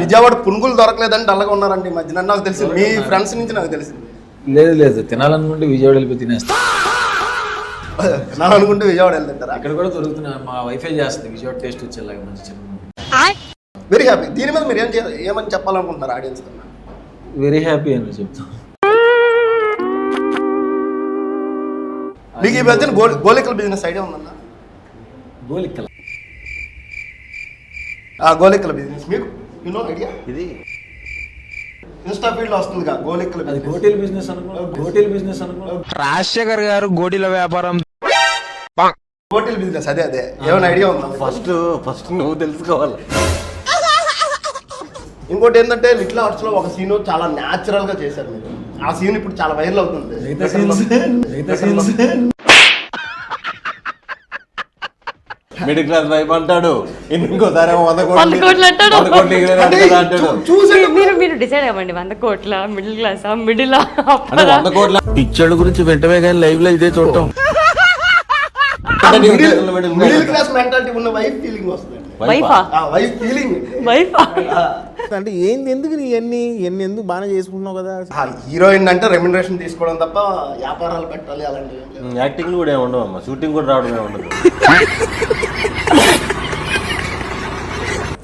విజయవాడ పునుగులు దొరకలేదని అలాగే ఉన్నారండి మధ్యన నాకు తెలిసింది మీ ఫ్రెండ్స్ నుంచి నాకు తెలిసింది. లేదు తినాలనుకుంటే విజయవాడ వెళ్ళి తినేస్తా. తినాలనుకుంటే విజయవాడ వెళ్తుంటారా? ఇక్కడ కూడా దొరుకుతున్నాయి, మా వైఫై చేస్తుంది విజయవాడ టేస్ట్ వచ్చేలాగా మంచి చిన్న. Very happy. దీని మీద మీరు ఏమని చెప్పాలనుకుంటున్నారు ఆడియన్స్ కన్నా? వెరీ హ్యాపీ అని చెప్తాను. మీకు ఈ మధ్యన గోలికల బిజినెస్ ఐడియా ఉందన్నా? గోలికల గోలికల బిజినెస్ మీకు ఐడియా? ఇది ఇన్స్టా ఫీల్డ్ లో వస్తుంది గోలికల బిజినెస్. గోటీల బిజినెస్ అనుకో. రాజశేఖర్ గారు గోటీల వ్యాపారం. గోటీల బిజినెస్ అదే ఏమైనా ఐడియా ఉందా? ఫస్ట్ నువ్వు తెలుసుకోవాలి. ఇంకోటి ఏంటంటే లిటిల్ హార్ట్స్ లో ఒక సీన్ చాలా న్యాచురల్ గా చేశారు మీరు. ఆ సీన్ ఇప్పుడు చాలా వైరల్ అవుతుంది. మిడిల్ క్లాస్ వైఫ్ అంటాడు, ఇంకోసారి 100 కోట్లు మీరు డిసైడ్ అవ్వండి. 100 కోట్ల మిడిల్ క్లాస్ మిడిల్ 100 కోట్ల పిచ్చడు గురించి వెంటనే కానీ లైవ్ లో ఇదే చూడటం. మిడిల్ క్లాస్ మెంటాలిటీ ఉన్న వైఫ్ ఫీలింగ్ వస్తుంది. వైఫ్ ఫీలింగ్ అంటే ఏంది, ఎందుకు ఎన్ని ఎందుకు బాగా చేసుకుంటున్నావు కదా? హీరోయిన్ అంటే రెమ్యునరేషన్ తీసుకోవడం తప్ప వ్యాపారాలు పెట్టాలి అలాంటివి. యాక్టింగ్ కూడా ఏమి ఉండవు అమ్మ, షూటింగ్ కూడా రావడమే ఉండదు.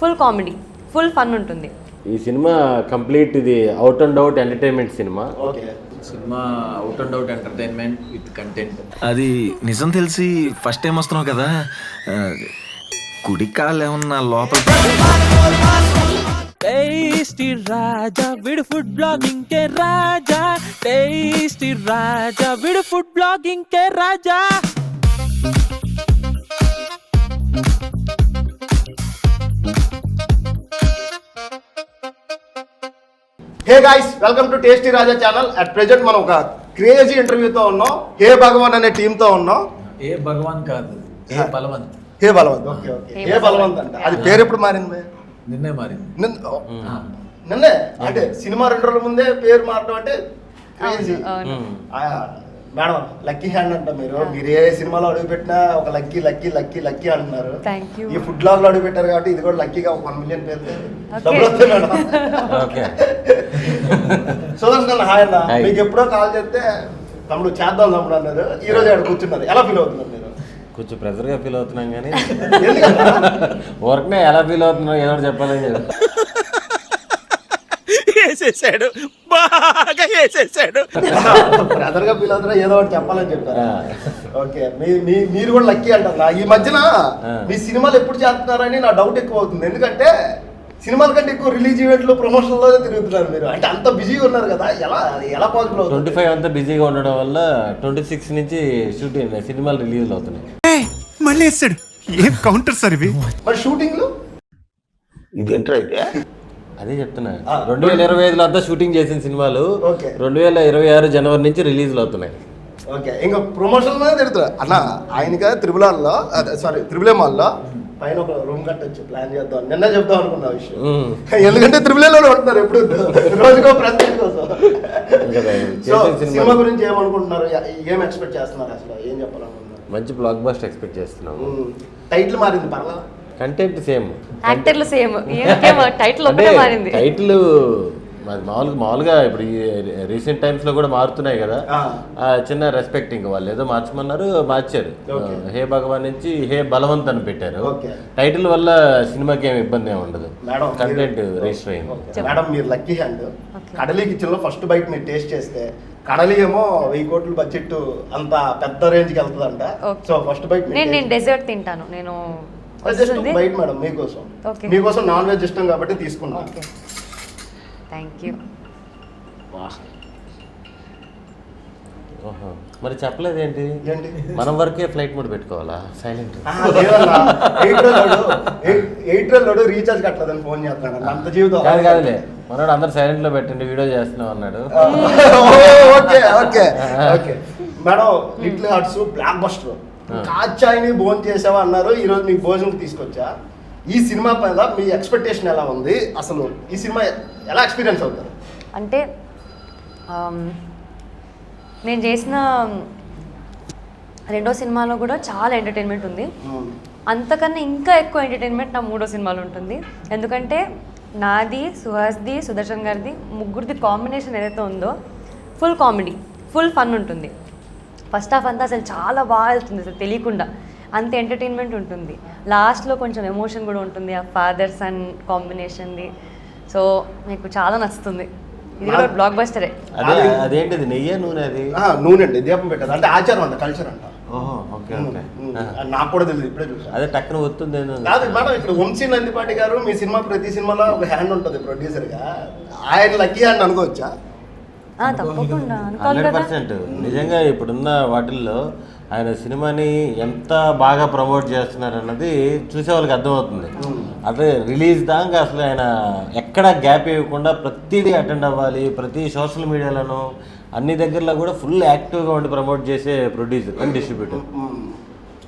ఫుల్ కామెడీ, ఫుల్ ఫన్ ఉంటుంది ఈ సినిమా. కంప్లీట్ ఇది out and out entertainment cinema. Cinema out and out entertainment with content. అది నిజం తెలిసి ఫస్ట్ టైం వస్తున్నావు కదా, కుడి కాలు ఏమన్నా లోపల. టేస్టీ రాజా విడు ఫుడ్ బ్లాగింగ్ కే రాజా, టేస్టీ రాజా విడు food blogging K Raja. Hey guys, welcome to tasty Raja channel. At present మనం ఒక క్రేజీ ఇంటర్వ్యూతో ఉన్నాం. హే భగవాన్ అనే టీమ్ తో ఉన్నాం. ఏ భగవాన్ కాదు, ఏ బలవంత్. హే బలవంత్. ఓకే హే బలవంత్ అంట. అది పేరు ఎప్పుడు మారింది? నిన్నే మారింది. నిన్నే అంటే సినిమా 2 రోజుల ముందే పేరు మారడం అంటే క్రేజీ. మేడం లక్కీ హ్యాండ్ అంట. మీరు ఏ సినిమాలో అడుగు పెట్టినా ఒక లక్కీ లక్కీ లక్కీ లక్కీ అంటున్నారు. ఈ ఫుడ్ బ్లాగ్ లో అడుగు పెట్టారు కాబట్టి ఇది కూడా లక్కీగా 1 మిలియన్ పేరు డబ్బులు వస్తాయి మేడం. సుదర్శన్ హాయ్ అన్న. మీకు ఎప్పుడో కాల్ చేస్తే తమ్ముడు చేద్దాం తమ్ముడు అన్నారు. ఈ రోజు అక్కడ కూర్చున్నారు. ఎలా ఫీల్ అవుతున్నారు మీరు? కొంచెం ప్రెజర్ గా ఫీల్ అవుతున్నాం కానీ వర్క్నే ఎలా ఫీల్ అవుతున్నావు ఏదో చెప్పాలని చెప్పి వేసేసాడు, బాగా వేసేసాడు. బ్రదర్ గా ఫీల్ అవుతున్నా ఏదో ఒకటి చెప్పాలని చెప్పారు. ఓకే, మీరు కూడా లక్కీ అంటారు. ఈ మధ్యన మీ సినిమాలు ఎప్పుడు చేస్తున్నారని నా డౌట్ ఎక్కువ అవుతుంది. ఎందుకంటే సినిమాల కంటే ఎక్కువ రిలీజ్ ఈవెంట్లు ప్రమోషన్ లో తిరుగుతున్నారు మీరు. అంటే అంత బిజీగా ఉన్నారు కదా, ఎలా పాసిబుల్ అవుతుంది? 25 అంతా బిజీగా ఉండడం వల్ల 26 నుంచి షూటింగ్ సినిమాలు రిలీజ్ అవుతున్నాయి. మళ్ళీ వేస్తాడు. ఏం కౌంటర్ సార్ ఇవి? మరి షూటింగ్లు ఇదేంట్రా అయితే? అదే చెప్తున్నా, 2025లో అంతా షూటింగ్ చేసిన సినిమాలు 2026 జనవరి నుంచి రిలీజ్లు అవుతున్నాయి. ఓకే, ఇంకా ప్రమోషన్ లోనే తిరుగుతున్నారు అన్న. ఆయనగా త్రిబుల్ మాల్లో పైన ఒక రూమ్ కట్టొచ్చు ప్లాన్ చేద్దాం. నిన్న చెప్దాం అనుకున్న విషయం. ఎందుకంటే త్రిబుల్ ఉంటున్నారు ఎప్పుడు రోజుకో ప్రజెంట్ కోసం. సినిమా గురించి ఏమనుకుంటున్నారు? ఏం ఎక్స్పెక్ట్ చేస్తున్నారు? అసలు ఏం చెప్పాలనుకుంటున్నారు? మంచి బ్లాక్ బస్టర్ ఎక్స్పెక్ట్ చేస్తున్నాము. టైటిల్ మారింది పర్లా, కంటెంట్ సేమ్, యాక్టర్లు సేమ్, టైటిల్ ఒకటే మారింది. టైటిల్ మామూలుగా ఇప్పుడు రీసెంట్ టైమ్స్ లో కూడా మారుతున్నాయి కదా, చిన్న రెస్పెక్టింగ్. వాళ్ళు ఏదో మార్చమన్నారు, మార్చారు. హే భగవాన్ నుంచి హే బలవంత్ అని పెట్టారు. టైటిల్ వల్ల సినిమాకి ఏమి ఇబ్బంది ఏమి ఉండదు, కంటెంట్ రిజిస్టర్ అయింది. మేడం మీరు లక్కీ హ్యాండ్. కడలి కిచెన్ లో ఫస్ట్ బైట్ మీరు టేస్ట్ చేస్తే కడలి ఏమో 1000 కోట్ల బడ్జెట్ అంత పెద్ద రేంజ్ కి వెళ్తుందంట. సో ఫస్ట్ బైట్ నేను డెజర్ట్ తింటాను. నేను జస్ట్ బైట్ మేడం మీకోసం నాన్ వెజ్ ఇష్టం కాబట్టి తీసుకున్నాను. Thank you. మరి చెప్పలేదు ఏంటి? మనం వరకే ఫ్లైట్ మోడ్ పెట్టుకోవాలా? సైలెంట్ 8 రీఛార్జ్ కట్టలేదని ఫోన్ చేస్తాను. అంత జీవితం కాదులే, మనోడు అందరు సైలెంట్ లో పెట్టండి వీడియో చేస్తున్నాం అన్నాడు. Okay okay okay madam, little hearts blockbuster కాచాయిని భోజనం చేసావా అన్నారు. ఈరోజు మీకు భోజనం తీసుకొచ్చా. ఈ సినిమా పైన మీ ఎక్స్పెక్టేషన్ ఎలా ఉంది? అసలు ఈ సినిమా ఎలా ఎక్స్పీరియన్స్ అవుతారు? అంటే నేను చేసిన 2వ సినిమాలో కూడా చాలా ఎంటర్టైన్మెంట్ ఉంది. అంతకన్నా ఇంకా ఎక్కువ ఎంటర్టైన్మెంట్ నా 3వ సినిమాలో ఉంటుంది. ఎందుకంటే నాది, సుహాస్ది, సుదర్శన్ గారిది ముగ్గురిది కాంబినేషన్ ఏదైతే ఉందో ఫుల్ కామెడీ, ఫుల్ ఫన్ ఉంటుంది. ఫస్ట్ హాఫ్ అంతా అసలు చాలా బాగా వెళ్తుంది, అసలు తెలియకుండా అంత ఎంటర్టైన్మెంట్ ఉంటుంది. లాస్ట్లో కొంచెం ఎమోషన్ కూడా ఉంటుంది, ఆ ఫాదర్ సన్ కాంబినేషన్ది. సో మీకు చాలా నచ్చుతుంది. ఇది కూడా బ్లాక్ బస్టరే. అదేంటిది నెయ్యి నూనె అది? నూనె అండి, దీపం పెట్టారు అంటే ఆచారం అంట, కల్చర్ అంట. ఓహో ఓకే ఓకే. నాకు కూడా తెలియదు, ఇప్పుడే చూసాను. అదే టక్కున వస్తుంది. కాదు మేడం, ఇక్కడ వంశీ నందిపాటి గారు మీ సినిమా ప్రతి సినిమాలో ఒక హ్యాండ్ ఉంటుంది ప్రొడ్యూసర్గా, ఆయన లక్కీ హ్యాండ్ అనుకోవచ్చా? తప్పకుండా అనుకోవాలి కదా. 100%. నిజంగా ఇప్పుడున్న వాటిల్లో ఆయన సినిమాని ఎంత బాగా ప్రమోట్ చేస్తున్నారు అన్నది చూసే వాళ్ళకి అర్థమవుతుంది. అదే రిలీజ్ దాకా అసలు ఆయన ఎక్కడ గ్యాప్ ఇవ్వకుండా ప్రతిదీ అటెండ్ అవ్వాలి, ప్రతి సోషల్ మీడియాలోనూ అన్ని దగ్గరలో కూడా ఫుల్ యాక్టివ్గా ఉండి ప్రమోట్ చేసే ప్రొడ్యూసర్ అండ్ డిస్ట్రిబ్యూటర్.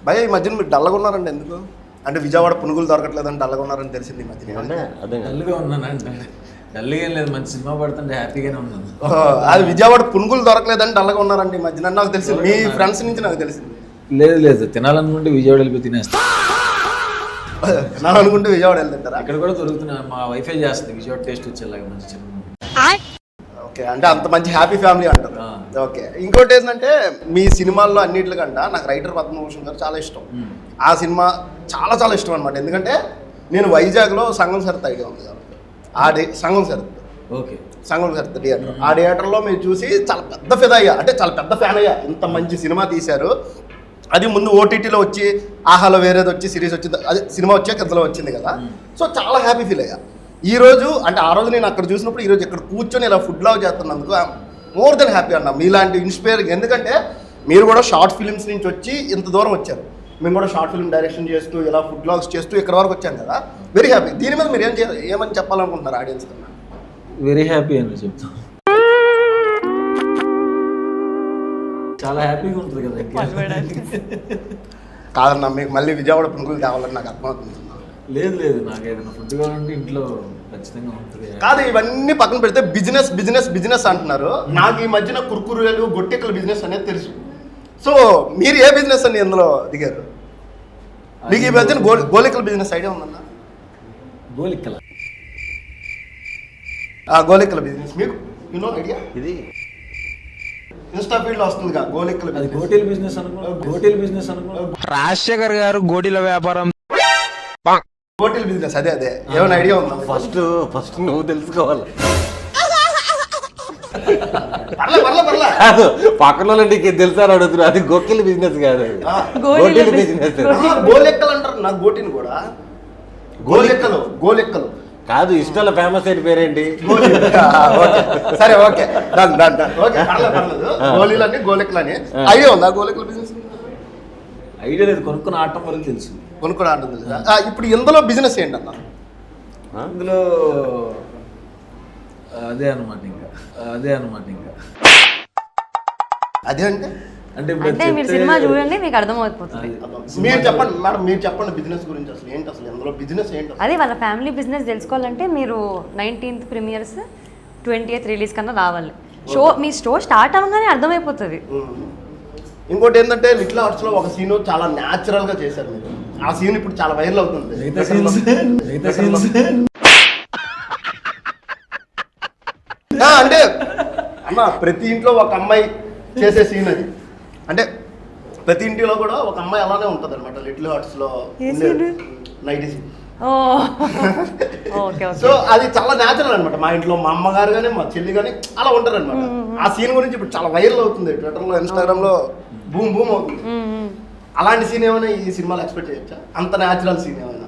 భయ ఈ మధ్యన మీరు డల్లగా ఉన్నారండి, ఎందుకు? అంటే విజయవాడ పునుగులు దొరకట్లేదని డల్లగా ఉన్నారని తెలిసింది ఈ మధ్యన. అంటే అదే డల్గా ఉన్నానంటే డల్గా ఏం లేదు, మంచి సినిమా పడుతుంటే హ్యాపీగానే ఉన్నాను. అది విజయవాడ పునుగులు దొరకలేదని డల్లగా ఉన్నారండి ఈ మధ్యన, నాకు తెలిసింది. మీ ఫ్రెండ్స్ నుంచి నాకు తెలిసింది. లేదు తినాలనుకుంటే విజయవాడ వెళ్ళిపోయి తినేస్తా. అనుకుంటే విజయవాడ వెళ్తుంటారా? ఇక్కడ కూడా దొరుకుతున్నా, మా వైఫై చేస్తుంది విజయవాడ టేస్ట్ వచ్చేలాగా మంచి సినిమా. ఓకే, అంటే అంత మంచి హ్యాపీ ఫ్యామిలీ అంటారు. ఓకే, ఇంకోటి ఏంటంటే మీ సినిమాల్లో అన్నింటికంటే నాకు రైటర్ పద్మభూషణ్ గారు చాలా ఇష్టం. ఆ సినిమా చాలా చాలా ఇష్టం అనమాట. ఎందుకంటే నేను వైజాగ్లో సంగం సరిత ఐడియా ఉంది కాబట్టి సంగం సరిత, ఓకే, సంగం సరిత థియేటర్, ఆ థియేటర్లో మీరు చూసి చాలా పెద్ద ఫిదా అయ్యా, అంటే చాలా పెద్ద ఫ్యాన్ అయ్యా. ఇంత మంచి సినిమా తీశారు. అది ముందు ఓటీటీలో వచ్చి ఆహాలో వేరేది వచ్చి సిరీస్ వచ్చింది, అది సినిమా వచ్చాక ఇంతలో వచ్చింది కదా. సో చాలా హ్యాపీ ఫీల్ అయ్యా. ఈరోజు అంటే ఆ రోజు నేను అక్కడ చూసినప్పుడు ఈరోజు ఇక్కడ కూర్చొని ఇలా ఫుడ్ లవ్ చేస్తున్నందుకు మోర్ దెన్ హ్యాపీ అన్న. మీలాంటి ఇన్స్పైరింగ్, ఎందుకంటే మీరు కూడా షార్ట్ ఫిలిమ్స్ నుంచి వచ్చి ఇంత దూరం వచ్చారు. మేము కూడా షార్ట్ ఫిల్మ్ డైరెక్షన్ చేస్తూ ఇలా ఫుడ్ బ్లాగ్స్ చేస్తూ ఇక్కడ వరకు వచ్చాను కదా, వెరీ హ్యాపీ. దీని మీద మీరు ఏమని చెప్పాలనుకుంటున్నారు ఆడియన్స్ కన్నా? వెరీ హ్యాపీ అని చెప్తాం. చాలా హ్యాపీగా ఉంటుంది కదా. కాదన్నా, మీకు మళ్ళీ విజయవాడ పునుగులు తేవాలని నాకు అర్థమవుతుంది. లేదు నాకు ఏదైనా ఫుడ్ కావాలంటే ఇంట్లో ఖచ్చితంగా ఉంటుంది. కాదు, ఇవన్నీ పక్కన పెడితే బిజినెస్ బిజినెస్ బిజినెస్ అంటున్నారు. నాకు ఈ మధ్యన కుర్కురేలు గొట్టెక్కల బిజినెస్ అనేది తెలుసు. సో మీరు ఏ బిజినెస్ అని ఇందులో దిగారు? మీకు ఈ మధ్యన గోలికల బిజినెస్ ఐడియా ఉందన్నా? గోలిక్కల గోలికల బిజినెస్ మీకు యూనో ఐడియా? ఇది ఇన్స్టా ఫీల్డ్ లో వస్తుంది గోలికల అది హోటల్ బిజినెస్ అనుకో. రాజశేఖర్ గారు గోడీల వ్యాపారం, హోటల్ బిజినెస్, అదే ఏమైనా ఐడియా ఉందా? ఫస్ట్ నువ్వు తెలుసుకోవాలి. పర్లే కాదు, పక్కన నీకు తెలుసా అని అడుగుతున్నా. అది గొక్కిల బిజినెస్ కాదు, గోటీల బిజినెస్. గోలెక్కలు అంటారు నాకు గోటిని కూడా. గోలెక్కలు కాదు, ఇష్టాల ఫేమస్ అయిన పేరేంటి? సరే ఓకే, పర్లేదు. గోళీలని గోలెక్కలని ఐడియా ఉందా? గోలెక్కల బిజినెస్ ఐడియా లేదు, కొనుక్కుని ఆడటం వరకు తెలుసు. కొనుక్కోవడం ఆడుతుంది కదా. ఇప్పుడు ఇందులో బిజినెస్ ఏంటన్నా? అందులో అదే అనమాట ఇంకా అదే అంటే మీరు సినిమా చూడండి, మీకు అర్థమైపోతుంది. మీరు చెప్పండి మేడం, మీరు చెప్పండి బిజినెస్ గురించి. అసలు ఏంటి, అసలు ఇందులో బిజినెస్ ఏంటి? అదే వాళ్ళ ఫ్యామిలీ బిజినెస్ తెలుసుకోవాలంటే మీరు 19th ప్రీమియర్స్ 20th రిలీజ్ కన్నా రావాలి. మీ షో స్టార్ట్ అవ్వగానే అర్థమైపోతుంది. ఇంకోటి ఏంటంటే లిటిల్ హార్ట్స్ లో ఒక సీన్ చాలా న్యాచురల్ గా చేశారు మీరు. ఆ సీన్ ఇప్పుడు చాలా వైరల్ అవుతుంది. అంటే అన్న, ప్రతి ఇంట్లో ఒక అమ్మాయి చేసే సీన్ అది. అంటే ప్రతి ఇంటిలో కూడా ఒక అమ్మాయి అలానే ఉంటుంది అనమాట లిటిల్ హార్ట్స్ లో నైట్ సీన్. సో అది చాలా న్యాచురల్ అనమాట. మా ఇంట్లో మా అమ్మగారు కానీ మా చెల్లి కానీ అలా ఉంటారు అనమాట. ఆ సీన్ గురించి ఇప్పుడు చాలా వైరల్ అవుతుంది ట్విట్టర్ లో, ఇన్స్టాగ్రామ్ లో బూమ్ బూమ్ అవుతుంది. అలాంటి సీన్ ఏమైనా ఈ సినిమాలో ఎక్స్పెక్ట్ చేయొచ్చా? అంత న్యాచురల్ సీన్ ఏమైనా?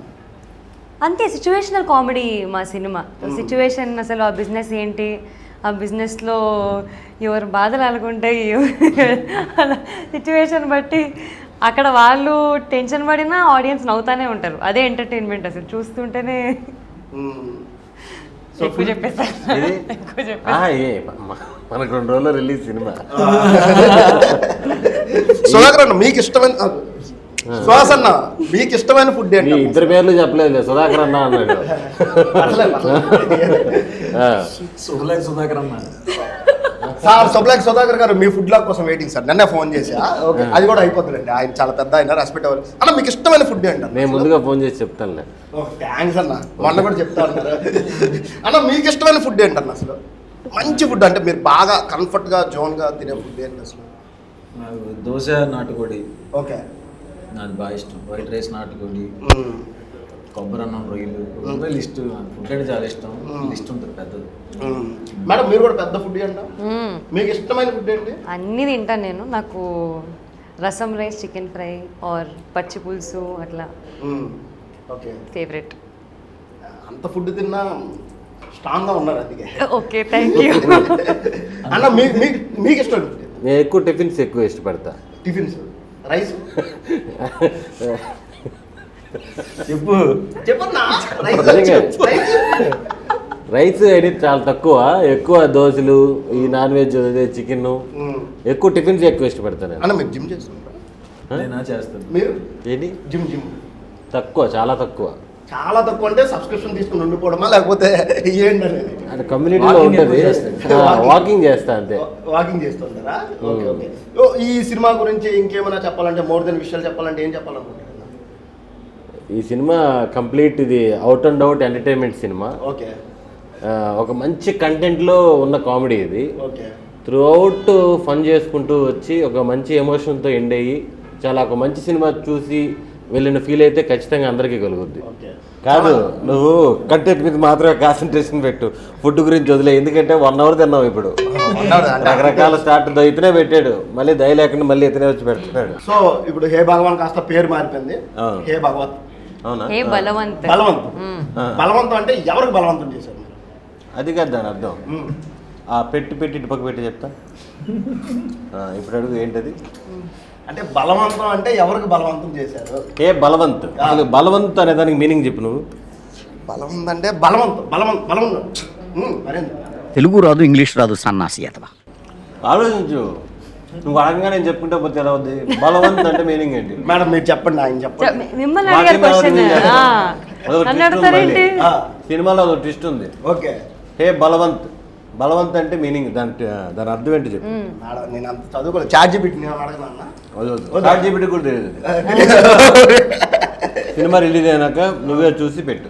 అంతే, సిచ్యువేషనల్ కామెడీ మా సినిమా. సిచ్యువేషన్, అసలు ఆ బిజినెస్ ఏంటి, ఆ బిజినెస్లో ఎవరు బాధలు అనుకుంటాయి, అలా సిచ్యువేషన్ బట్టి అక్కడ వాళ్ళు టెన్షన్ పడినా ఆడియన్స్ నవ్వుతానే ఉంటారు. అదే ఎంటర్టైన్మెంట్. అసలు చూస్తుంటేనే ఎక్కువ చెప్పేస్తాను. మనకు 2 రోజుల్లో రిలీజ్ సినిమా. సుధాకర్ అన్న, మీకు ఇష్టమైన శ్వాస అన్న, మీకు ఇష్టమైన ఫుడ్ ఏంటి? ఇద్దరు పేర్లు చెప్పలేదు, సుధాకర్ అన్న అన్నాడు. సుధాకర్ అన్న సార్ సబ్లాక్ సుధాకర్ గారు మీ ఫుడ్ లాగ్ కోసం వెయిటింగ్ సార్, నన్నే ఫోన్ చేసా. ఓకే, అది కూడా అయిపోతుందండి. ఆయన చాలా పెద్ద ఆయన, రెస్పెక్ట్ అవ్వాలి అన్న. మీకు ఇష్టమైన ఫుడ్ ఏంటన్నా? నేను ముందుగా ఫోన్ చేసి చెప్తానులే. థ్యాంక్స్ అన్న, మొన్న కూడా చెప్తా ఉన్నారు అన్న. మీకు ఇష్టమైన ఫుడ్ ఏంటన్న అసలు? మంచి ఫుడ్ అంటే మీరు బాగా కంఫర్ట్గా జోన్గా తినే ఫుడ్ ఏంటి అసలు? నాకు దోశ నాటుకోడి ఓకే, నాకు బాగా ఇష్టం. వైట్ రైస్ నాటుకోడి, కొబ్బరి అన్నం, రొయ్యలు, లిస్ట్. ఫుడ్ అంటే చాలా ఇష్టం. లిస్ట్ ఉంటుంది పెద్దది. మేడం మీరు కూడా పెద్ద ఫుడ్ అంట. మీకు ఇష్టమైన ఫుడ్ ఏంటి? అన్నీ తింటాను నేను. నాకు రసం రైస్, చికెన్ ఫ్రై ఆర్ పచ్చి పులుసు అట్లా ఓకే, ఫేవరెట్. అంత ఫుడ్ తిన్నా స్ట్రాంగ్గా ఉన్నారు అందుకే. ఓకే, థ్యాంక్ యూ అన్న. మీకు ఇష్టం? నేను ఎక్కువ టిఫిన్స్ ఎక్కువ ఇష్టపడతా. టిఫిన్స్, రైస్ చెప్పన్నా. రైస్ అనేది చాలా తక్కువ, ఎక్కువ దోశలు, ఈ నాన్ వెజ్ అదే చికెన్, ఎక్కువ టిఫిన్స్ ఎక్కువ ఇష్టపడతాను నేను. అన్న మీరు జిమ్ చేస్తున్నారా? నేను చేస్తాను. మీరు ఏంటి? జిమ్ తక్కువ, చాలా తక్కువ. చాలా తక్కువ అంటే సబ్స్క్రిప్షన్ తీసుకుని ఉండిపోవడమా లేకపోతే ఏంటి అనేది? అది కమ్యూనిటీలో ఉంటుంది. వాకింగ్ చేస్తా అంతే. వాకింగ్ చేస్తుంటారా? Okay okay. ఈ సినిమా గురించి ఇంకేమైనా చెప్పాలంటే, మోర్ దెన్ విషయాలు చెప్పాలంటే ఏం చెప్పాలనుకుంటున్నారు? ఈ సినిమా కంప్లీట్ ఇది out and out entertainment cinema. Okay, ఒక మంచి కంటెంట్లో ఉన్న కామెడీ ఇది. ఓకే. త్రూ అవుట్ ఫన్ చేసుకుంటూ వచ్చి ఒక మంచి ఎమోషన్తో ఎండ్ అయ్యి చాలా ఒక మంచి సినిమా చూసి వెళ్ళిన ఫీల్ అయితే ఖచ్చితంగా అందరికీ కలుగుద్ది. కాదు, నువ్వు కంటెంట్ మీద మాత్రమే కాన్సన్ట్రేషన్ పెట్టు, ఫుడ్ గురించి వదిలే. ఎందుకంటే 1 hour తిన్నావు ఇప్పుడు. రకరకాల స్టార్ట్ ఇతనే పెట్టాడు, మళ్ళీ దయ లేకుండా మళ్ళీ ఇతనే వచ్చి పెడుతున్నాడు. సో ఇప్పుడు హే భగవాన్ కాస్త పేరు మారిపోయింది, హే భగవత్. అవునా? ఏ బలవంత్. బలవంతం అంటే ఎవరికి బలవంతం చేశారు? అది కాదు దాని అర్థం. ఆ పెట్టి ఇటు పక్క పెట్టి చెప్తా. ఇప్పుడు అడుగు ఏంటది? అంటే బలవంతం అంటే ఎవరికి బలవంతం చేశారు? ఏ బలవంత్. అసలు బలవంత్ అనే దానికి మీనింగ్ చెప్పు నువ్వు. బలవంతం అంటే బలవంతం. తెలుగు రాదు, ఇంగ్లీష్ రాదు, సన్నాసి అతవా. ఆలోచించు. నువ్వు అడగగా నేను చెప్పుకుంటే పోతే ఎలా అవుద్ది? బలవంత్ అంటే మీనింగ్ ఏంటి? మేడం మీరు చెప్పండి, ఆయన చెప్పండి. మిమ్మల్ని అడిగారు క్వశ్చన్. సినిమాలో ఒక ట్విస్ట్ ఉంది. ఓకే, హే బలవంత్. బలవంత్ అంటే మీనింగ్, దాని అర్థం ఏంటి చెప్పు. నేను అంత చదువుకోలేదు. చార్జిబిట్ నేను అడగనా? చార్జిబిట్ కూడా తెలియదు. సినిమా రిలీజ్ అయినాక నువ్వే చూసి పెట్టు.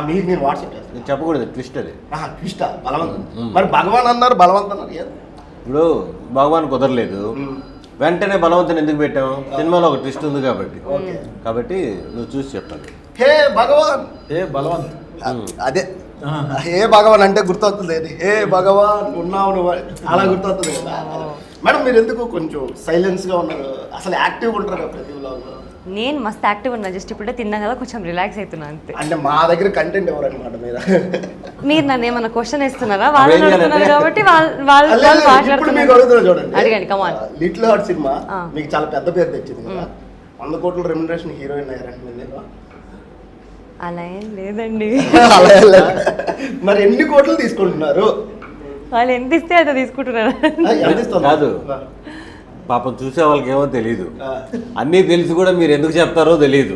మీకు నేను వాట్సాప్ చేస్తాను. నేను చెప్పకూడదు, ట్విస్ట్ అది. ట్విస్టా? బలవంతం. మరి భగవాన్ అన్నారు, బలవంతం అన్నారు. ఇప్పుడు భగవాన్ కుదరలేదు, వెంటనే బలవంతుని ఎందుకు పెట్టాము? సినిమాలో ఒక ట్విస్ట్ ఉంది కాబట్టి నువ్వు చూసి చెప్పాలి. హే భగవాన్, ఏ బలవంత్. అదే హే భగవాన్ అంటే గుర్తొస్తుంది. హే భగవాన్ ఉన్నావు నువ్వు, అలా గుర్తొస్తుంది కదా. మేడం మీరు ఎందుకు కొంచెం సైలెన్స్ గా ఉన్నారు? అసలు యాక్టివ్ ఉంటారు కదా ప్రతి వ్లాగ్. నేను మస్త్ యాక్టివ్ ఉన్నా, జస్ట్ ఇప్పుడే తిన్నా కదా, కొంచెం రిలాక్స్ అవుతున్నా అంతే. అంటే మా దగ్గర కంటెంట్ ఎవరన్నమాట మీరు. మీరు నన్ను ఏమన్నా క్వశ్చన్ ఇస్తున్నారా? వాళ్ళు అడుగుతున్నారు కాబట్టి వాళ్ళు అడుగుతున్నారు. చూడండి, అడగండి, కమాన్. లిటిల్ హార్ట్ సినిమా మీకు చాలా పెద్ద పేరు తెచ్చింది కదా. 100 కోట్ల రెమ్యునరేషన్ హీరోయిన్ అయ్యారంటే అలా ఏం లేదండి. మరి ఎన్ని కోట్లు తీసుకుంటున్నారు? వాళ్ళు ఎంత ఇస్తే అంత తీసుకుంటున్నారు. కాదు, పాపం చూసే వాళ్ళకి ఏమో తెలీదు. అన్నీ తెలిసి కూడా మీరు ఎందుకు చెప్తారో తెలీదు.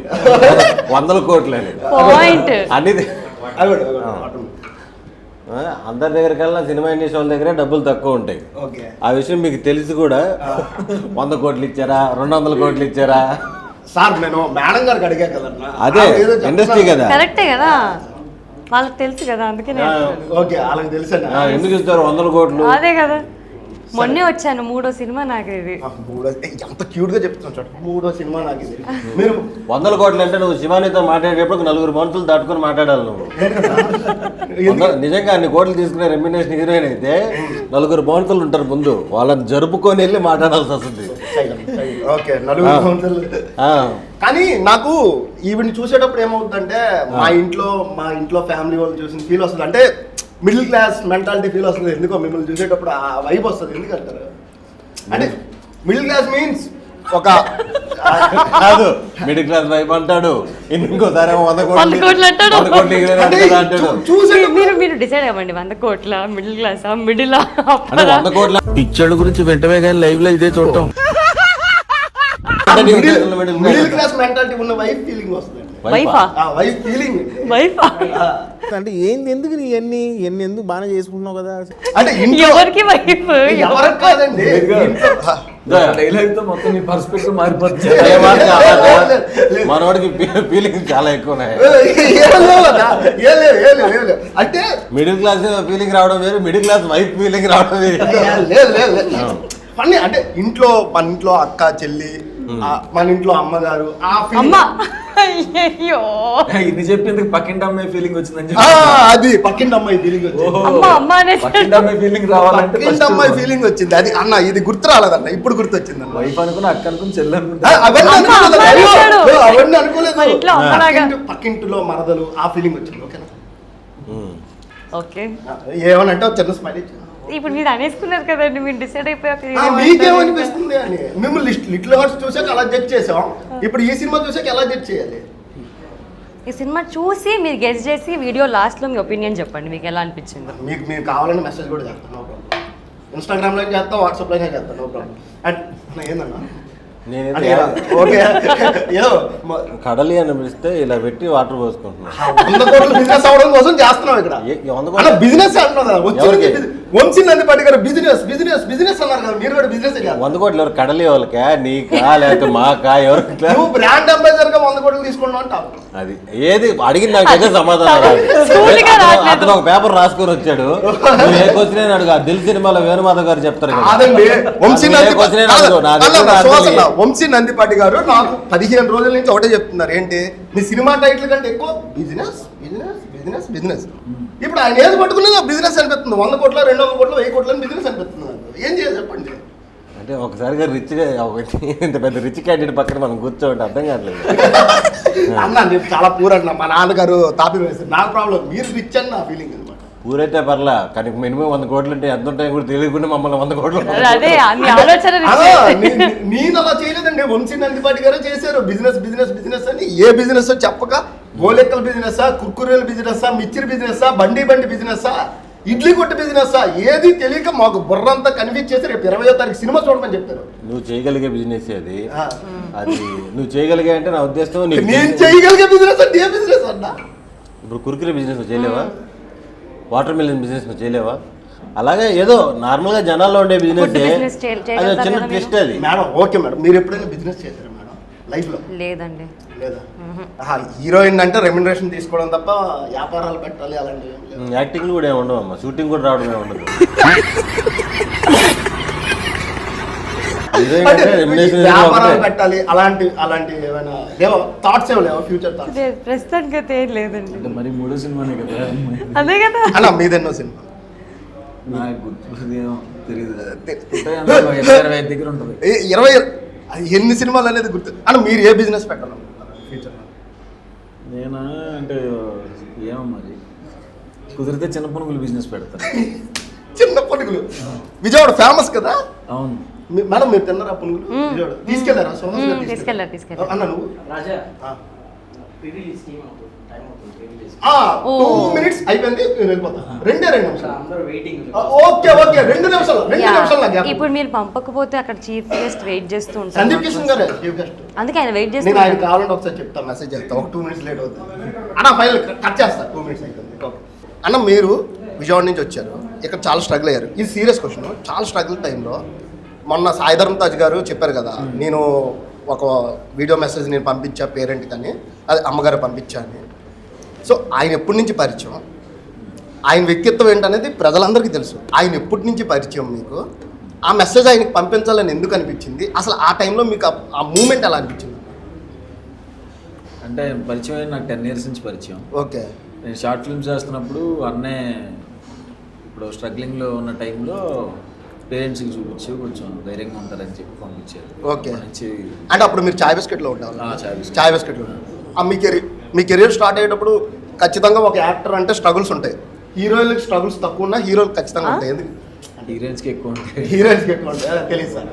100 కోట్లని పాయింట్ అన్ని అందరి దగ్గర కల్లా సినిమా ఇండస్ట్రీ వాళ్ళ దగ్గర డబ్బులు తక్కువ ఉంటాయి. ఆ విషయం మీకు తెలిసి కూడా 100 కోట్లు ఇచ్చారా, 200 కోట్లు ఇచ్చారా? సార్ నేను మేడం గారికి అడిగా కదన్నా. అదే ఇండస్ట్రీ కదా. కరెక్టే కదా, వాళ్ళకి తెలుసు కదా, అందుకే ఓకే వాళ్ళకి తెలుసు. ఎందుకు ఇస్తారు 100 కోట్లు? అదే కదా. మొన్నే వచ్చాను, 3వ సినిమా నాకు ఇది. ఎంత క్యూట్ గా చెప్తున్నాను చూడండి, 3వ సినిమా నాకు ఇది. మీరు 100 కోట్లు అంటే నువ్వు శివానితో మాట్లాడేటప్పుడు 4 మనుషులు దాటుకొని మాట్లాడాలి నువ్వు. నిజంగా అన్ని కోట్లు తీసుకునే రెమ్యునరేషన్ హీరోయిన్ అయితే 4 మనుషులు ఉంటారు ముందు, వాళ్ళని జరుపుకొని వెళ్ళి మాట్లాడాల్సి వస్తుంది. ఓకే, 4 మనుషులు. కానీ నాకు ఈవిని చూసేటప్పుడు ఏమవుతుందంటే మా ఇంట్లో ఫ్యామిలీ వాళ్ళు చూసిన ఫీల్ వస్తుంది. అంటే మిడిల్ క్లాస్ మెంటాలిటీ ఫీల్ వస్తుంది. ఎందుకో మిమ్మల్ని చూసేటప్పుడు ఆ వైబ్ వస్తుంది. ఎందుకంటారు అంటే మిడిల్ క్లాస్ మీన్స్ ఒక కాదు, మిడిల్ క్లాస్ వైబ్ అంటాడు, ఇంకోసారి 100 కోట్లు. మీరు డిసైడ్ అవ్వండి, 100 కోట్ల మిడిల్ క్లాసా, మిడిల్ 100 కోట్ల పిచ్చోళ్ళ గురించి వెంటనే కానీ లైవ్ లో ఇదే చూడటం. మిడిల్ క్లాస్ మెంటాలిటీ ఉన్న వైఫ్ ఫీలింగ్ వస్తుంది. వైఫా? Wife feeling. వైఫా? అంటే ఏంది ఎందుకు నీ ఎన్ని ఎందుకు బాగానే చేసుకుంటున్నావు కదా? అంటే ఇంట్లో ఎవరికి వైఫ్ ఎవరికి కాదండి, డైలాగ్ తో మొత్తం నీ పర్స్పెక్టివ్ మారిపోతుంది. మనోడికి ఫీలింగ్స్ చాలా ఎక్కువ ఉన్నాయి. అంటే మిడిల్ క్లాస్ ఫీలింగ్ రావడం వేరు, మిడిల్ క్లాస్ వైఫ్ ఫీలింగ్ రావడం వేరు. లేదు పని అంటే ఇంట్లో మన ఇంట్లో అక్క చెల్లి, మన ఇంట్లో అమ్మగారు, ఆ అమ్మ అయ్యో ఇది చెప్పింది పక్కింటి అమ్మాయి ఫీలింగ్ వచ్చిందని అది పక్కింటి అమ్మాయి ఫీలింగ్ వచ్చింది. అమ్మ అనేసి పక్కింటి అమ్మాయి ఫీలింగ్ రావాలంటే పక్కింటి అమ్మాయి ఫీలింగ్ వచ్చింది. అది అన్న ఇది గుర్తు రాలేదన్న, ఇప్పుడు గుర్తు వచ్చింది అన్న. వైఫ్ అనుకుని అక్క అనుకుని చెల్లి అనుకుంటా అవన్నీ మన అనుకోలేదు. ఇంట్లో అమ్మలాగా. పక్కింటిలో మరదలు ఆ ఫీలింగ్ వచ్చింది. ఓకేనా? ఓకే ఏమనంటే ఒక చిన్న స్మైల్ ఇచ్చింది. ఇప్పుడు మీరు అనేసుకున్నారు కదండి, మీరు డిసైడ్ అయిపోయారు. మీకేమనిపిస్తుంది అని మిమ్మల్ని లిటిల్ హార్ట్స్ చూసాక అలా జడ్జ్ చేసాం, ఇప్పుడు ఈ సినిమా చూసాక ఎలా జడ్జ్ చేయాలి? ఈ సినిమా చూసి మీరు గెస్ చేసి వీడియో లాస్ట్ లో మీ ఒపీనియన్ చెప్పండి, మీకు ఎలా అనిపించింది. మీకు కావాలని మెసేజ్ కూడా చేస్తాను, నో ప్రాబ్లం. ఇన్స్టాగ్రామ్లో చేస్తాం, వాట్సాప్లో చేస్తాను, నో ప్రాబ్లం. అండ్ ఏందన్నా ఓకే ఏదో కడలి అని పిలిస్తే ఇలా పెట్టి వాటర్ పోసుకుంటున్నాం. 100 కోట్ల బిజినెస్ అవడం కోసం చేస్తున్నాం ఇక్కడ. బిజినెస్ అంటున్నారు వంశీ నందిపాటి గారు, బిజినెస్ బిజినెస్ బిజినెస్ అన్నారు కదా, మీరు కూడా బిజినెస్ 100 కోట్లు ఎవరు కడలి వాళ్ళకా, నీకా లేకపోతే మాకా, ఎవరు? నువ్వు బ్రాండ్ అంబాసిడర్ గా 100 కోట్లు తీసుకున్నావు అంటావు. అది ఏది అడిగింది నాకు అయితే సమాధానం అతను ఒక పేపర్ రాసుకొని వచ్చాడు. నువ్వు ఏ క్వశ్చన్ అడుగు, ఆ దిల్ సినిమాలో వేణుమాధవ్ గారు చెప్తారు కదా. వంశీ నందిపాటి గారు నాకు 15 రోజుల నుంచి ఒకటే చెప్తున్నారు, ఏంటి నీ సినిమా టైటిల్ కంటే ఎక్కువ బిజినెస్ బిజినెస్ బిజినెస్ బిజినెస్. ఇప్పుడు ఆయన ఏది పట్టుకునేది బిజినెస్ అనిపిస్తుంది. 100 కోట్ల 200 కోట్ల 1000 కోట్ల బిజినెస్ అనిపిస్తుంది. ఏం చేయాలి చెప్పండి? అంటే ఒకసారిగా రిచ్గా ఇంత పెద్ద రిచ్ క్యాండిడేట్ పక్కన మనం కూర్చోండి అర్థం కావట్లేదు అన్న. నేను చాలా పూర్ అన్న, మా నాన్నగారు తాపి వేస్తారు, నాకు ప్రాబ్లం. మీరు రిచ్ అని నా ఫీలింగ్ అనమాట. పూరైతే పర్లా, కానీ మినిమం 100 కోట్లు అంటే ఎంత ఉంటాయి కూడా తెలియకుండా మమ్మల్ని 100 కోట్లు. నేను అలా చేయలేదండి, వంశీ నందిపాటి గారు చేశారు. బిజినెస్ బిజినెస్ బిజినెస్ అని ఏ బిజినెస్ చెప్పక, గోలెక్కల బిజినెస్, కుర్కురేల బిజినెస్, మిర్చిరి బిజినెస్, బండి బిజినెస్, ఇడ్లీ కొట్టు బిజినెస్, ఏది తెలియక మాకు బుర్రంతా కన్ఫ్యూజ్ చేసి రేపు 20వ తారీఖు సినిమా చూడమని చెప్పారు. నువ్వు చేయగలిగే బిజినెస్ అది, అది నువ్వు చేయగలిగే అంటే నా ఉద్దేశం నేను చేయగలిగే బిజినెస్ అంటే ఏ బిజినెస్ అన్నా? ఇప్పుడు కుర్కురే బిజినెస్ చేయలేవా? వాటర్ మిలన్ బిజినెస్ చేయలేవా? అలాగే ఏదో నార్మల్గా జనాల్లో ఉండే బిజినెస్ అదే చిన్న ట్విస్ట్ అది. మేడం ఓకే మేడం, మీరు ఎప్పుడైనా బిజినెస్ చేశారా మేడం లైఫ్లో? లేదండి. లేదా? హీరోయిన్ అంటే రెమ్యునరేషన్ తీసుకోవడం తప్ప వ్యాపారాలు పెట్టాలి అలాంటివి. యాక్టింగ్ కూడా ఏమి ఉండవు అమ్మ, షూటింగ్ కూడా రావడం ఏమి ఉండదు. వ్యాపారాలు పెట్టాలి అలాంటి అలాంటి ఏమైనా లేవా? థాట్స్ ఏమో లేవా? ఫ్యూచర్ థాట్స్ ప్రస్తుతానికి అయితే ఏం లేదండి. అంటే మరి 3వ సినిమానే కదా. అదే కదా అన్న, మీదెన్నో సినిమా? నాకు గుర్తుదేమో తెలియదు, 25 దగ్గర ఉంటుంది. 20 ఎన్ని సినిమాలు అనేది గుర్తు అన్న. మీరు ఏ బిజినెస్ పెట్టాలి ఫ్యూచర్? నేనా అంటే ఏమో మరి కుదిరితే చిన్న పునుగులు బిజినెస్ పెడతాను. చిన్న పునుగులు విజయవాడ ఫేమస్ కదా. అవును మేడం, మీరు తిన్నారా పునుగులు? విజయవాడ తీసుకెళ్లారా? తీసుకెళ్ళారు. అన్న నువ్వు 2 minutes అయిపోయింది, నేను వెళ్ళిపోతా. 2 నిమిషాలు. ఓకే ఓకే 2 నిమిషాలు. ఇప్పుడు మీరు పంపకపోతే అక్కడ చీఫ్ గెస్ట్ వెయిట్ చేస్తూ ఉంటారు. సందీప్ కిషన్ గారు చీఫ్ గెస్ట్, అందుకే ఆయన వెయిట్ నేను చేస్తారు. ఆయన కావాలంటే ఒకసారి చెప్తా, మెసేజ్ చేస్తా. ఒక 2 minutes లేట్ అవుతుంది అన్న, ఫైనల్ కట్ చేస్తా. 2 minutes అయిపోయింది. అన్న, మీరు విజయవాడ నుంచి వచ్చారు, ఇక్కడ చాలా స్ట్రగుల్ అయ్యారు. ఇది సీరియస్ క్వశ్చన్. చాలా స్ట్రగుల్ టైంలో మొన్న సాయిధరం తాజ్ గారు చెప్పారు కదా, నేను ఒక వీడియో మెసేజ్ నేను పంపించా పేరెంట్ కానీ, అది అమ్మగారు పంపించా అని. సో ఆయన ఎప్పటి నుంచి పరిచయం, ఆయన వ్యక్తిత్వం ఏంటనేది ప్రజలందరికీ తెలుసు. ఆయన ఎప్పటి నుంచి పరిచయం మీకు, ఆ మెసేజ్ ఆయనకి పంపించాలని ఎందుకు అనిపించింది, అసలు ఆ టైంలో మీకు ఆ మూమెంట్ ఎలా అనిపించింది? అంటే పరిచయం అయిన నాకు 10 years నుంచి పరిచయం. ఓకే. నేను షార్ట్ ఫిల్మ్స్ చేస్తున్నప్పుడు అన్నే ఇప్పుడు స్ట్రగ్లింగ్లో ఉన్న టైంలో పేరెంట్స్కి చూపించి కొంచెం ధైర్యంగా ఉంటారని చెప్పి పంపించారు. ఓకే. అంటే అప్పుడు మీరు చాయ్ బిస్కెట్లో ఉంటారు? చాయ్ బిస్కెట్లో మీ కెరీర్ స్టార్ట్ అయ్యేటప్పుడు ఖచ్చితంగా ఒక యాక్టర్ అంటే స్ట్రగుల్స్ ఉంటాయి. హీరోయిన్కి స్ట్రగుల్స్ తక్కువ ఉన్నా హీరోయిన్కి ఖచ్చితంగా ఉంటాయి. ఎందుకు? హీరోయిన్స్కి ఎక్కువ ఉంటాయి. హీరోయిన్స్కి ఎక్కువ ఉంటాయి, తెలియదు సార్.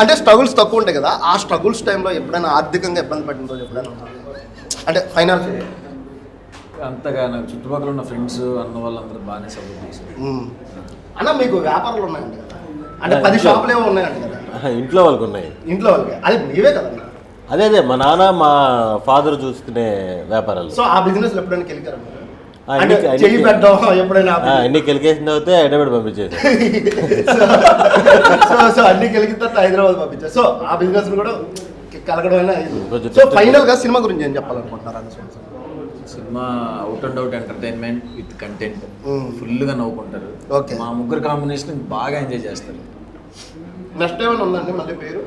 అంటే స్ట్రగుల్స్ తక్కువ ఉంటాయి కదా, ఆ స్ట్రగుల్స్ టైంలో ఎప్పుడైనా ఆర్థికంగా ఇబ్బంది పడిన రోజు ఎప్పుడైనా అంటే ఫైనాన్షియల్? అంతగా నాకు చుట్టుపక్కల ఉన్న ఫ్రెండ్స్ అన్న వాళ్ళందరూ బాగానే సపోర్ట్ చేశారు. అన్న, మీకు వ్యాపారాలు ఉన్నాయండి కదా, అంటే 10 షాపులు ఏమో ఉన్నాయండి కదా ఇంట్లో వాళ్ళకి ఉన్నాయి. ఇంట్లో వాళ్ళకి అది మీవే కదా? అదే మా నాన్న మా ఫాదర్ చూసుకునే వ్యాపారాలు. సో ఆ బిజినెస్ ఎప్పుడైనా వెళ్ళారు? అంటే చెయ్యి పెట్టడం ఎప్పుడైనా అన్ని కెలికేషన్ అవుతే హైదరాబాద్ పంపించేది. సో అన్ని కలిగిన తర్వాత హైదరాబాద్ పంపించారు. సో ఆ బిజినెస్ కూడా కలగడం. కొంచెం సో ఫైనల్ గా సినిమా గురించి ఏం చెప్పాలనుకుంటున్నారు? Cinema out and out entertainment with content, ఫుల్గా నవ్వుకుంటారు. ఓకే. మా ముగ్గురు కాంబినేషన్ బాగా ఎంజాయ్ చేస్తారు. నెక్స్ట్ ఏమైనా ఉందండి మళ్ళీ పేరు?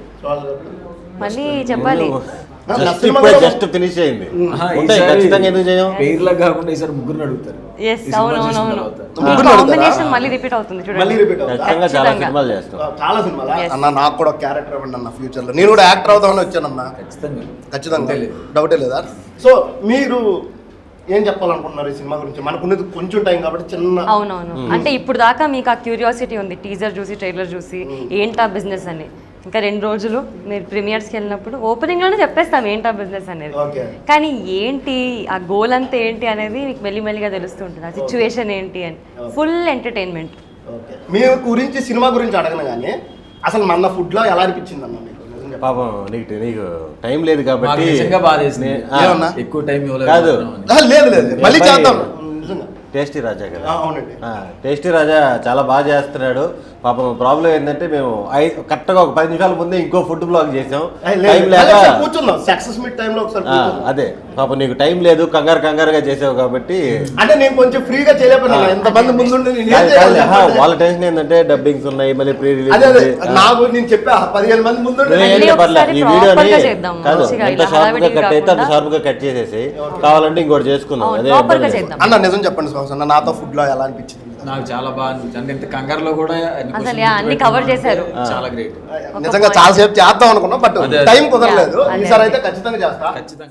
మళ్ళీ చెప్పాలి. జస్ట్ ఫినిష్ అయింది. ఉంటాయి ఖచ్చితంగా, ఎందుకు చేయం? పేర్లా కాకుండా ఈసారి ముగ్గురిని అడుగుతారు. Yes, అవునవునవును. కాంబినేషన్ మళ్ళీ రిపీట్ అవుతుంది మళ్ళీ చూడండి. రిపీట్ అవుతుందా? ఖచ్చితంగా చాలా సినిమాలు చేస్తాం. చాలా సినిమాలు Yes. అన్న. నాకు కూడా ఒక క్యారెక్టర్ ఇవ్వండి అన్న ఫ్యూచర్ లో. నేను కూడా యాక్టర్ అవుదామని వచ్చానన్న. ఖచ్చితంగా డౌటే లేదా? సో మీరు ఏం చెప్పాలనుకుంటున్నారు ఈ సినిమా గురించి? మనకున్నది కొంచెం టైం కాబట్టి చిన్న. అవునవును, అంటే ఇప్పుడు దాకా మీకు ఆ క్యూరియాసిటీ ఉంది, టీజర్ చూసి ట్రైలర్ చూసి ఏంటా బిజినెస్ అని. ఇంకా 2 రోజులు మీరు ప్రీమియర్స్కి వెళ్ళినప్పుడు ఓపెనింగ్లోనే చెప్పేస్తాం ఏంటా బిజినెస్ అనేది. కానీ ఏంటి ఆ గోల్ అంతా ఏంటి అనేది మీకు మెల్లిమెల్లిగా తెలుస్తూ ఉంటుంది. ఆ సిచ్యువేషన్ ఏంటి అని. Full entertainment. మీ గురించి సినిమా గురించి అడగను కానీ అసలు మన ఫుడ్ లో ఎలా అనిపించింది అన్న మీకు? పాపం నీకు టైం లేదు కాబట్టి ఎక్కువ టైం కాదు. లేదు మళ్ళీ చేద్దాం. టేస్టీ రాజా కదా. అవునండి. టేస్టీ రాజా చాలా బాగా చేస్తున్నాడు. పాపం ప్రాబ్లం ఏంటంటే మేము కరెక్ట్గా ఒక 10 నిమిషాల ముందే ఇంకో ఫుడ్ బ్లాగ్ చేసాం. టైం లేక కూర్చున్నాం సక్సెస్ మీట్ టైంలో ఒకసారి. అదే పాపం నీకు టైం లేదు, కంగారుగా చేసావు కాబట్టి. అంటే నేను కొంచెం ఫ్రీగా చేయలేకపోయినా ఎంతమంది ముందు వాళ్ళ టెన్షన్ ఏంటంటే డబ్బింగ్స్ ఉన్నాయి, మళ్ళీ ప్రీ రిలీజ్. నాకు నేను చెప్పా 15 మంది ముందు ఈ వీడియోని కాదు ఎంత షార్ప్ గా కట్ అయితే అంత షార్ప్ గా కట్ చేసేసి కావాలంటే ఇంకోటి చేసుకుందాం. అదే అన్న నిజం చెప్పండి అన్న, నాతో ఫుడ్ లో ఎలా అనిపించింది? నాకు చాలా బాగా అనిపించింది. అంటే ఇంత కంగారులో కూడా అసలు అన్ని కవర్ చేశారు. చాలా గ్రేట్. నిజంగా చాలా సేపు చేద్దాం అనుకున్నా బట్ టైం కుదరలేదు. ఈసారి అయితే ఖచ్చితంగా చేస్తా.